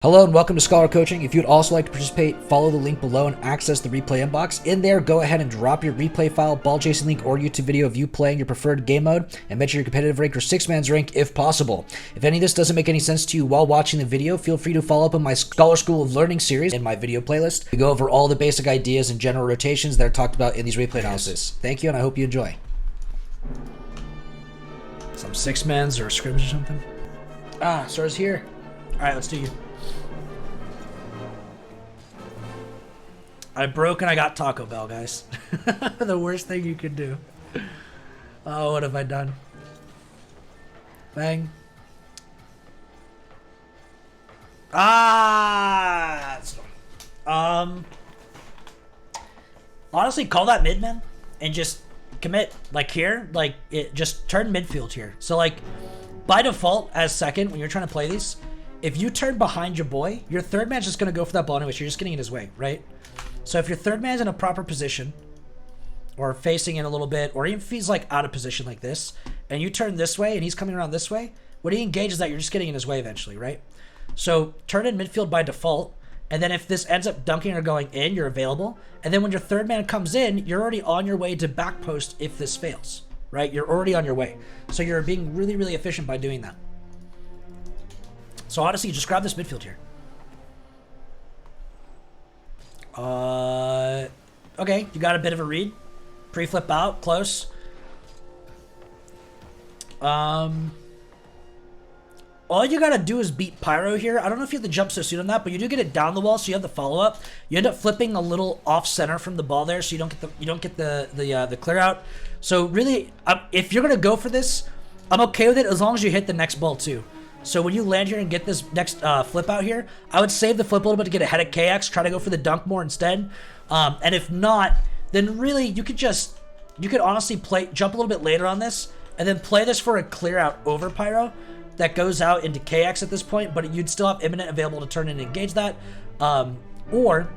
Hello and welcome to Scholar Coaching. If you'd also like to participate, follow the link below and access the replay inbox. In there, go ahead and drop your replay file, ball chasing link, or YouTube video of you playing your preferred game mode, and mention your competitive rank or 6-man's rank if possible. If any of this doesn't make any sense to you while watching the video, feel free to follow up on my Scholar School of Learning series in my video playlist. We go over all the basic ideas and general rotations that are talked about in these replay analysis. Thank you, and I hope you enjoy. Some 6-man's or a scrimmage or something. Soarz here. All right, let's do you. I broke and I got Taco Bell, guys. The worst thing you could do. Oh, what have I done? Bang. Honestly, call that mid, man, and just commit. Like here, like it just turn midfield here. So like by default, as second, when you're trying to play these, if you turn behind your boy, your third man's just gonna go for that ball anyway. So you're just getting in his way, right? So if your third man's in a proper position, or facing in a little bit, or even if he's like out of position like this, and you turn this way and he's coming around this way, when he engages that, you're just getting in his way eventually, right? So turn in midfield by default, and then if this ends up dunking or going in, you're available. And then when your third man comes in, you're already on your way to back post if this fails, right? You're already on your way. So you're being really, really efficient by doing that. So honestly, just grab this midfield here. Okay, you got a bit of a read. Pre-flip out, close. All you gotta do is beat Pyro here. I don't know if you have to jump so soon on that, but you do get it down the wall, so you have the follow-up. You end up flipping a little off-center from the ball there, so you don't get the clear out. So really, if you're gonna go for this, I'm okay with it as long as you hit the next ball too. So when you land here and get this next flip out here, I would save the flip a little bit to get ahead of KX, try to go for the dunk more instead. And if not, then really you could honestly jump a little bit later on this and then play this for a clear out over Pyro that goes out into KX at this point, but you'd still have imminent available to turn in and engage that. Or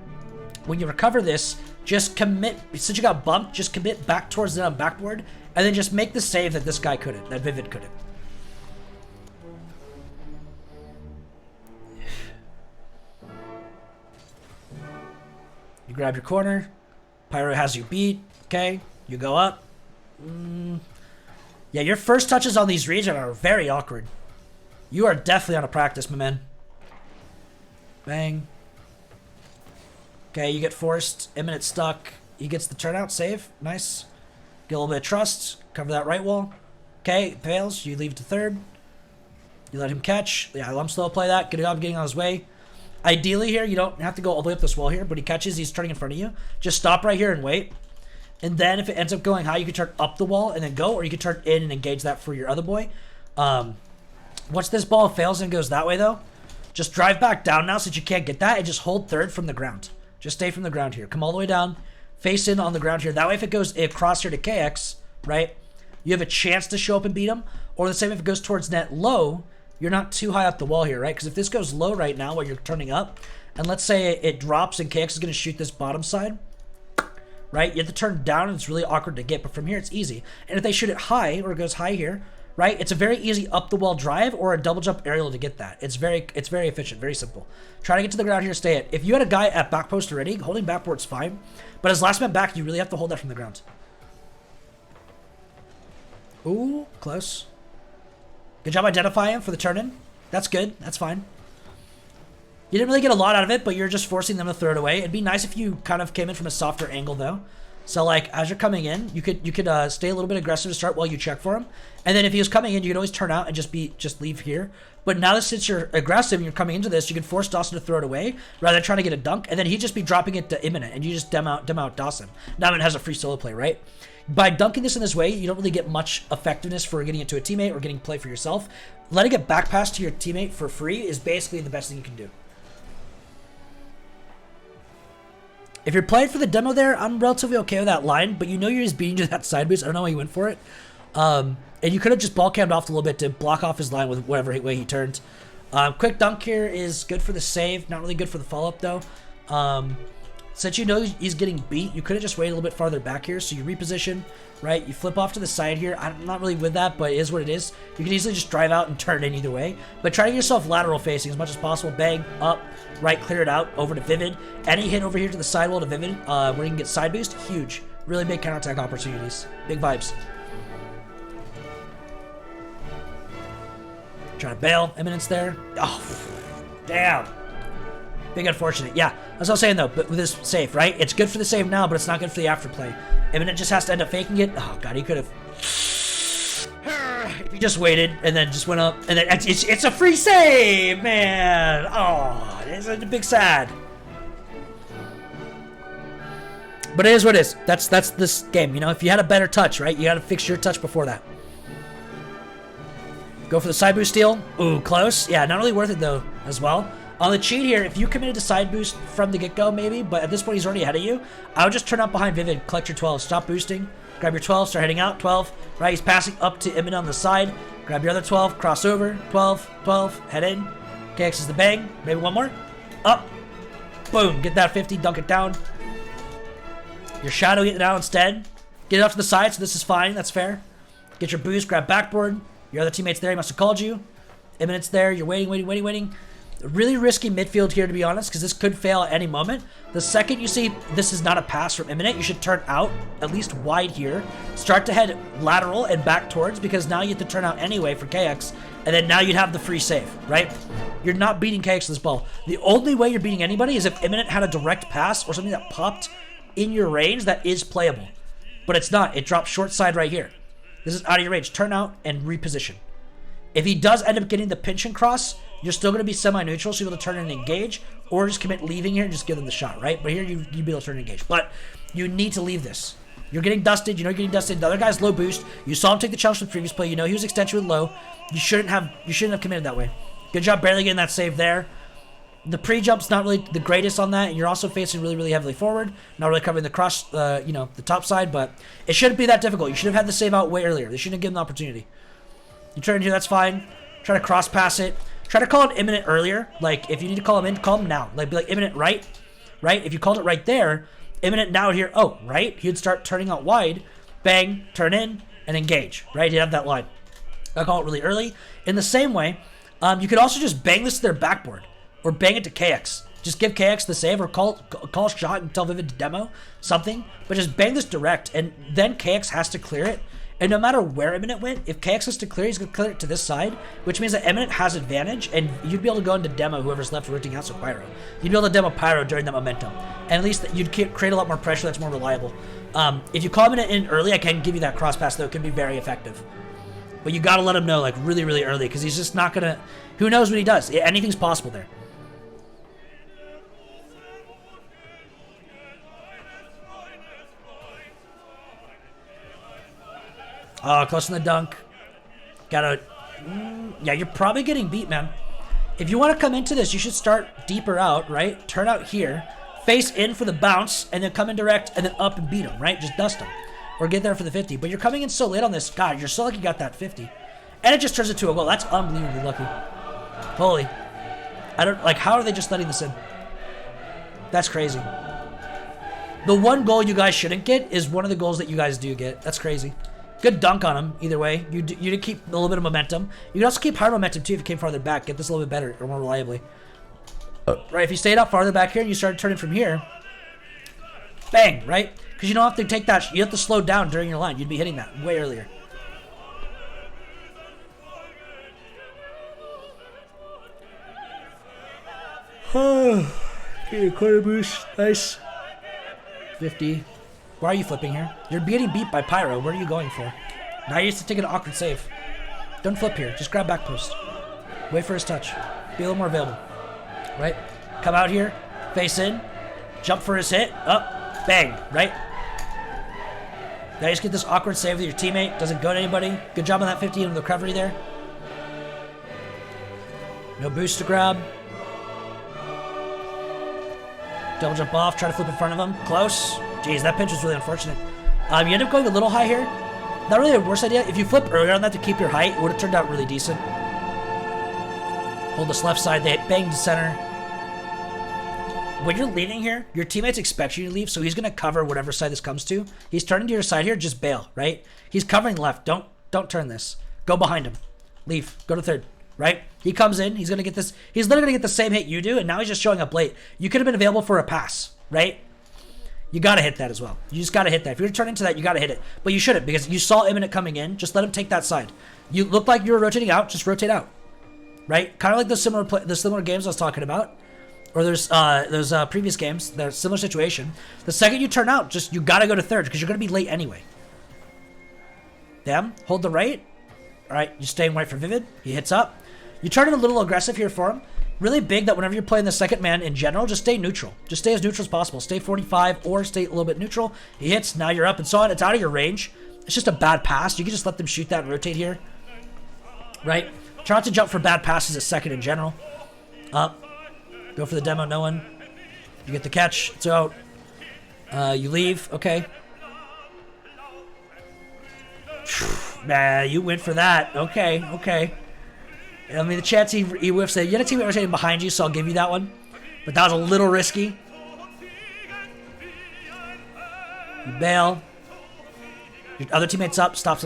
when you recover this, just commit, since you got bumped, just commit back towards the backboard and then just make the save that this guy couldn't, that Vivid couldn't. You grab your corner, Pyro has you beat, okay, you go up. Yeah, your first touches on these regions are very awkward. You are definitely on a practice, my man. Bang. Okay, you get forced, imminent stuck. He gets the turnout, save, nice. Get a little bit of trust, cover that right wall. Okay, fails, you leave to third. You let him catch. Yeah, lump slow play that, good job getting on his way. Ideally here, you don't have to go all the way up this wall here, but he catches, he's turning in front of you. Just stop right here and wait. And then if it ends up going high, you can turn up the wall and then go, or you can turn in and engage that for your other boy. Once this ball fails and goes that way though, just drive back down now since you can't get that and just hold third from the ground. Just stay from the ground here. Come all the way down, face in on the ground here. That way if it goes across here to KX, right, you have a chance to show up and beat him. Or the same if it goes towards net low, you're not too high up the wall here, right? Because if this goes low right now while you're turning up, and let's say it drops and KX is going to shoot this bottom side, right? You have to turn down and it's really awkward to get, but from here it's easy. And if they shoot it high, or it goes high here, right? It's a very easy up the wall drive or a double jump aerial to get that. It's very efficient, very simple. Try to get to the ground here, stay it. If you had a guy at back post already, holding backboard's fine, but as last man back, you really have to hold that from the ground. Ooh, close. Good job identifying for the turn-in. That's good. That's fine. You didn't really get a lot out of it, but you're just forcing them to throw it away. It'd be nice if you kind of came in from a softer angle, though. So, like, as you're coming in, you could stay a little bit aggressive to start while you check for him. And then if he was coming in, you could always turn out and just leave here. But now that since you're aggressive and you're coming into this, you can force Dawson to throw it away rather than trying to get a dunk. And then he'd just be dropping it to imminent, and you just dem out Dawson. Now it has a free solo play, right? By dunking this in this way, you don't really get much effectiveness for getting it to a teammate or getting play for yourself. Letting it back pass to your teammate for free is basically the best thing you can do. If you're playing for the demo there, I'm relatively okay with that line, but you know you're just beating to that side boost. I don't know why you went for it. And you could have just ball cammed off a little bit to block off his line with whatever way he turned. Quick dunk here is good for the save, not really good for the follow-up though. Since you know he's getting beat, you could have just waited a little bit farther back here. So you reposition, right? You flip off to the side here. I'm not really with that, but it is what it is. You can easily just drive out and turn in either way. But try to get yourself lateral facing as much as possible. Bang, up, right, clear it out, over to Vivid. Any hit over here to the sidewall to Vivid, where you can get side boost, huge. Really big counterattack opportunities. Big vibes. Trying to bail. Imminence there. Oh, damn. Big unfortunate. Yeah, that's what I was saying though, but with this save, right? It's good for the save now, but it's not good for the afterplay. Imminent just has to end up faking it. Oh god, he could have. If he just waited and then just went up, and then it's a free save, man. Oh, it's a big sad. But it is what it is. That's this game, you know? If you had a better touch, right? You got to fix your touch before that. Go for the side boost steal. Ooh, close. Yeah, not really worth it though, as well. On the cheat here, if you committed to side boost from the get-go, maybe, but at this point he's already ahead of you, I would just turn up behind Vivid, collect your 12, stop boosting, grab your 12, start heading out, 12, right? He's passing up to Imminent on the side, grab your other 12, cross over, 12, 12, head in. KX is the bang, maybe one more, up, boom, get that 50, dunk it down. Your shadow get it out instead, get it off to the side, so this is fine, that's fair. Get your boost, grab backboard, your other teammate's there, he must have called you. Imminent's there, you're waiting. Really risky midfield here, to be honest, because this could fail at any moment. The second you see this is not a pass from Imminent, you should turn out, at least wide here. Start to head lateral and back towards, because now you have to turn out anyway for KX, and then now you'd have the free save, right? You're not beating KX with this ball. The only way you're beating anybody is if Imminent had a direct pass or something that popped in your range that is playable. But it's not. It drops short side right here. This is out of your range. Turn out and reposition. If he does end up getting the pinch and cross, you're still going to be semi-neutral, so you're able to turn and engage, or just commit leaving here and just give them the shot, right? But here, you'd be able to turn and engage. But you need to leave this. You're getting dusted. You know you're getting dusted. The other guy's low boost. You saw him take the challenge from the previous play. You know he was extension with low. You shouldn't have committed that way. Good job barely getting that save there. The pre-jump's not really the greatest on that, and you're also facing really, really heavily forward. Not really covering the cross, the top side, but it shouldn't be that difficult. You should have had the save out way earlier. They shouldn't have given the opportunity. You turn here, that's fine. Try to cross pass it. Try to call it Imminent earlier. Like, if you need to call him in, call him now. Like, be like, Imminent right? Right? If you called it right there, Imminent now here, oh, right? He'd start turning out wide, bang, turn in, and engage, right? He'd have that line. I call it really early. In the same way, you could also just bang this to their backboard, or bang it to KX. Just give KX the save, or call a shot and tell Vivid to demo something, but just bang this direct, and then KX has to clear it. And no matter where Imminent went, if KX has to clear, he's going to clear it to this side, which means that Imminent has advantage, and you'd be able to go into demo whoever's left rooting house with Pyro. You'd be able to demo Pyro during that momentum. And at least you'd create a lot more pressure that's more reliable. If you call Imminent in early, I can give you that cross pass, though. It can be very effective. But you got to let him know, like, really, really early, because he's just not going to... Who knows what he does? Anything's possible there. Oh, close in the dunk. Gotta... yeah, you're probably getting beat, man. If you want to come into this, you should start deeper out, right? Turn out here. Face in for the bounce, and then come in direct, and then up and beat him, right? Just dust him. Or get there for the 50. But you're coming in so late on this. God, you're so lucky you got that 50. And it just turns into a goal. That's unbelievably lucky. Holy. I don't... Like, how are they just letting this in? That's crazy. The one goal you guys shouldn't get is one of the goals that you guys do get. That's crazy. Good dunk on him, either way. You did keep a little bit of momentum. You can also keep higher momentum, too, if you came farther back. Get this a little bit better, or more reliably. Right, if you stayed out farther back here and you started turning from here, bang, right? Because you don't have to take that. You have to slow down during your line. You'd be hitting that way earlier. Okay, quarter boost. Nice. 50. Why are you flipping here? You're getting beat by Pyro. What are you going for? Now you have to take an awkward save. Don't flip here. Just grab back post. Wait for his touch. Be a little more available. Right? Come out here. Face in. Jump for his hit. Up. Bang. Right? Now you just get this awkward save with your teammate. Doesn't go to anybody. Good job on that 50 and the recovery there. No boost to grab. Double jump off. Try to flip in front of him. Close. Jeez, that pinch was really unfortunate. You end up going a little high here. Not really a worse idea. If you flip earlier on that to keep your height, it would have turned out really decent. Hold this left side. They bang to center. when you're leaning here, your teammates expect you to leave, so he's going to cover whatever side this comes to. He's turning to your side here, just bail, right? He's covering left. Don't turn this. Go behind him. Leave. Go to third, right? He comes in. He's going to get this. He's literally going to get the same hit you do, and now he's just showing up late. You could have been available for a pass, right? You got to hit that as well. You just got to hit that. If you're turning to that, you got to hit it. But you shouldn't, because you saw imminent coming in. Just let him take that side. You look like you were rotating out. Just rotate out, right? Kind of like the similar games I was talking about. Or there's previous games, there's similar situation. The second you turn out, just you gotta go to third because you're gonna be late anyway. Damn, hold the right. All right, you're staying right for Vivid. He hits up. You turn in a little aggressive here for him. Really big that whenever you're playing the second man in general, just stay neutral. Just stay as neutral as possible. Stay 45 or stay a little bit neutral. He hits, now you're up and so on. It's out of your range. It's just a bad pass. You can just let them shoot that and rotate here. Right? Try not to jump for bad passes at second in general. Up. Go for the demo, no one. You get the catch, it's out. You leave, okay. Nah, you went for that. Okay, okay. I mean, the chance he whiffs it. You had a teammate rotating behind you, so I'll give you that one. But that was a little risky. You bail. Your other teammate's up. Stop.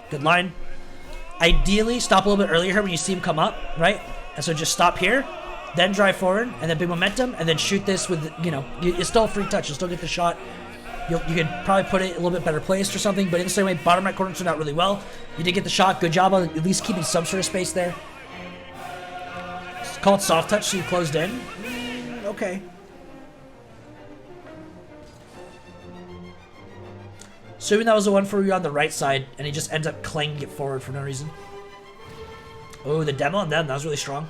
Good line. Ideally, stop a little bit earlier here when you see him come up, right? And so just stop here. Then drive forward, and then big momentum, and then shoot this with, you know, it's still a free touch. You'll still get the shot. You could probably put it a little bit better placed or something, but in the same way, bottom right corner turned out really well. You did get the shot. Good job on at least keeping some sort of space there. Call it soft touch, so you closed in. Okay. Assuming that was the one for you on the right side, and he just ends up clanging it forward for no reason. Oh, the demo on them, that was really strong.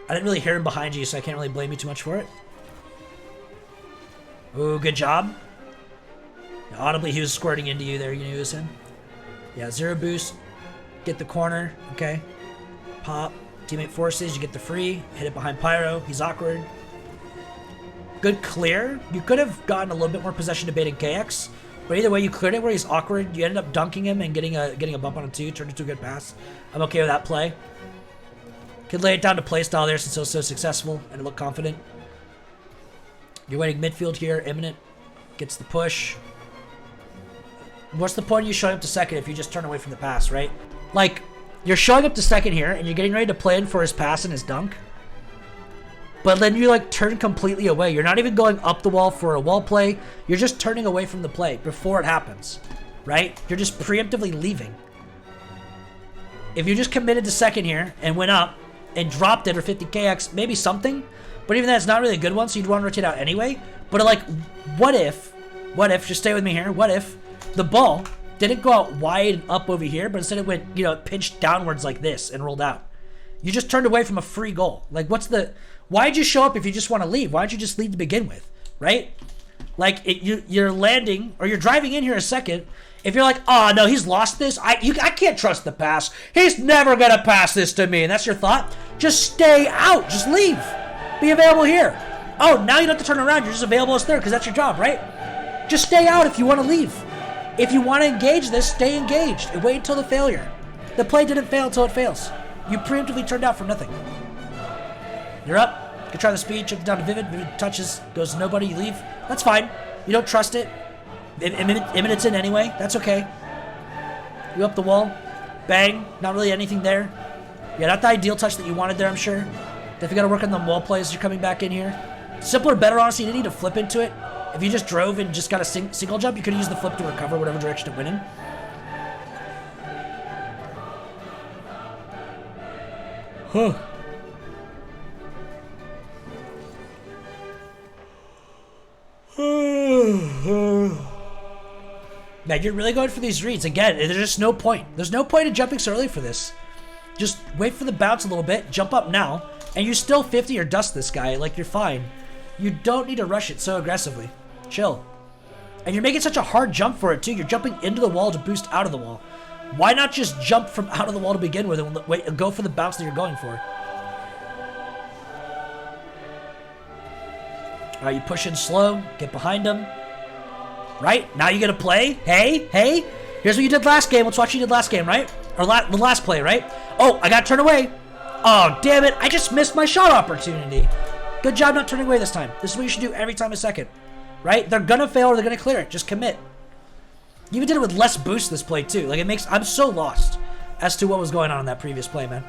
I didn't really hear him behind you, so I can't really blame you too much for it. Ooh, good job. Yeah, audibly, he was squirting into you there. You knew it was him. Yeah, 0 boost. Get the corner. Okay. Pop. Teammate forces. You get the free. Hit it behind Pyro. He's awkward. Good clear. You could have gotten a little bit more possession to baiting KX, but either way, you cleared it where he's awkward. You ended up dunking him and getting a bump on him too. Turned into a good pass. I'm okay with that play. Could lay it down to play style there since it was so successful and it looked confident. You're waiting midfield here. Imminent gets the push. What's the point of you showing up to second if you just turn away from the pass, right? Like, you're showing up to second here and you're getting ready to play in for his pass and his dunk. But then you like turn completely away. You're not even going up the wall for a wall play. You're just turning away from the play before it happens, right? You're just preemptively leaving. If you just committed to second here and went up and dropped it or 50kx, maybe something. But even that's not really a good one, so you'd want to rotate out anyway. But like, what if, just stay with me here, what if the ball didn't go out wide and up over here, but instead it went, you know, pinched downwards like this and rolled out? You just turned away from a free goal. Like, why'd you show up if you just want to leave? Why don't you just leave to begin with, right? Like, you're landing, or you're driving in here a second. If you're like, oh, no, he's lost this. I can't trust the pass. He's never going to pass this to me. And that's your thought? Just stay out. Just leave. Be available here. Oh, now you don't have to turn around. You're just available as third because that's your job, right? Just stay out if you want to leave. If you want to engage this, stay engaged and wait until the failure. The play didn't fail until it fails. You preemptively turned out for nothing. You're up. You can try the speed. Check it down to Vivid. Vivid touches. Goes to nobody. You leave. That's fine. You don't trust it. Imminent's in anyway. That's okay. You up the wall. Bang. Not really anything there. Yeah, not the ideal touch that you wanted there, I'm sure. Definitely got to work on the wall plays as you're coming back in here. Simpler, better, honestly. You didn't need to flip into it. If you just drove and just got a single jump, you could use the flip to recover whatever direction it went in. Huh. Man, you're really going for these reads. Again, there's just no point. There's no point in jumping so early for this. Just wait for the bounce a little bit, jump up now, and you still 50 or dust this guy. Like, you're fine. You don't need to rush it so aggressively. Chill. And you're making such a hard jump for it, too. You're jumping into the wall to boost out of the wall. Why not just jump from out of the wall to begin with and wait and go for the bounce that you're going for? All right, you push in slow, get behind him. Right? Now you get to play. Hey. Here's what you did last game. Let's watch what you did last game, right? Or the last play, right? Oh, I got turned away. Oh, damn it. I just missed my shot opportunity. Good job not turning away this time. This is what you should do every time a second. Right? They're gonna fail or they're gonna clear it. Just commit. You even did it with less boost this play too. Like, it makes... I'm so lost as to what was going on in that previous play, man.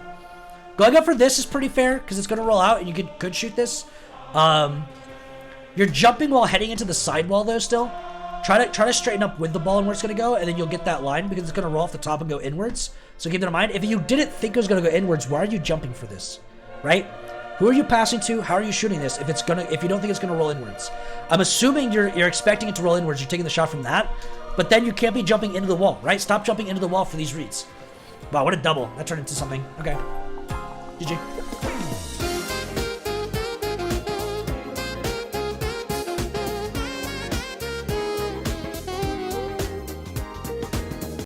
Going up for this is pretty fair because it's gonna roll out and you could shoot this. You're jumping while heading into the sidewall though still. Try to straighten up with the ball and where it's gonna go, and then you'll get that line because it's gonna roll off the top and go inwards. So keep that in mind. If you didn't think it was gonna go inwards, why are you jumping for this? Right? Who are you passing to? How are you shooting this if you don't think it's gonna roll inwards? I'm assuming you're expecting it to roll inwards, you're taking the shot from that, but then you can't be jumping into the wall, right? Stop jumping into the wall for these reads. Wow, what a double. That turned into something. Okay. GG.